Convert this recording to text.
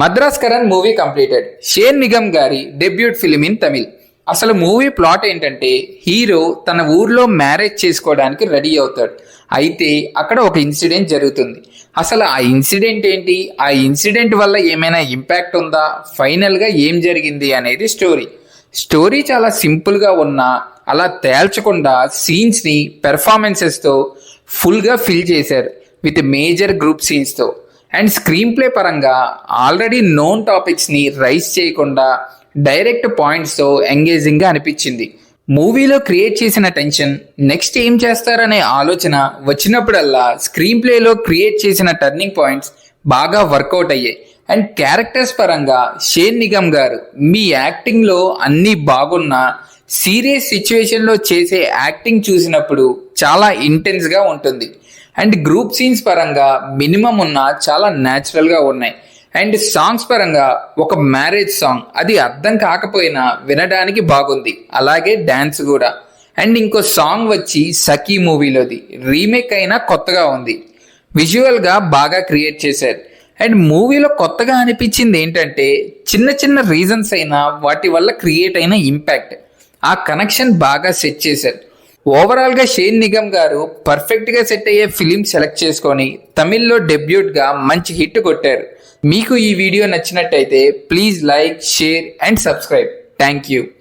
Madras Karan movie completed. Shane Nigam గారి debut film in Tamil. అసలు movie plot ఏంటంటే, హీరో తన ఊర్లో మ్యారేజ్ చేసుకోవడానికి రెడీ అవుతాడు. అయితే అక్కడ ఒక ఇన్సిడెంట్ జరుగుతుంది. అసలు ఆ ఇన్సిడెంట్ ఏంటి, ఆ ఇన్సిడెంట్ వల్ల ఏమైనా ఇంపాక్ట్ ఉందా, ఫైనల్గా ఏం జరిగింది అనేది స్టోరీ చాలా సింపుల్గా ఉన్నా అలా తేల్చకుండా సీన్స్ని పెర్ఫార్మెన్సెస్తో ఫుల్గా ఫిల్ చేశారు విత్ మేజర్ గ్రూప్ సీన్స్తో. అండ్ స్క్రీన్ ప్లే పరంగా ఆల్రెడీ నోన్ టాపిక్స్ని రైజ్ చేయకుండా డైరెక్ట్ పాయింట్స్తో ఎంగేజింగ్గా అనిపించింది. మూవీలో క్రియేట్ చేసిన టెన్షన్, నెక్స్ట్ ఏం చేస్తారనే ఆలోచన వచ్చినప్పుడల్లా స్క్రీన్ ప్లేలో క్రియేట్ చేసిన టర్నింగ్ పాయింట్స్ బాగా వర్కౌట్ అయ్యాయి. అండ్ క్యారెక్టర్స్ పరంగా షేన్ నిగమ్ గారు మీ యాక్టింగ్లో అన్నీ బాగున్నా సీరియస్ సిచ్యువేషన్లో చేసే యాక్టింగ్ చూసినప్పుడు చాలా ఇంటెన్స్గా ఉంటుంది. అండ్ గ్రూప్ సీన్స్ పరంగా మినిమం ఉన్న చాలా న్యాచురల్గా ఉన్నాయి. అండ్ సాంగ్స్ పరంగా ఒక మ్యారేజ్ సాంగ్, అది అర్థం కాకపోయినా వినడానికి బాగుంది, అలాగే డ్యాన్స్ కూడా. అండ్ ఇంకో సాంగ్ వచ్చి సఖీ మూవీలోది, రీమేక్ అయినా కొత్తగా ఉంది. విజువల్గా బాగా క్రియేట్ చేశారు. అండ్ మూవీలో కొత్తగా అనిపించింది ఏంటంటే, చిన్న చిన్న రీజన్స్ అయినా వాటి వల్ల క్రియేట్ అయిన ఇంపాక్ట్, ఆ కనెక్షన్ బాగా సెట్ చేశారు. ఓవరాల్గా షేన్ నిగమ్ గారు పర్ఫెక్ట్గా సెట్ అయ్యే ఫిలిం సెలెక్ట్ చేసుకొని తమిళ్లో డెబ్యూట్గా మంచి హిట్ కొట్టారు. మీకు ఈ వీడియో నచ్చినట్టయితే please like, share and subscribe. Thank you.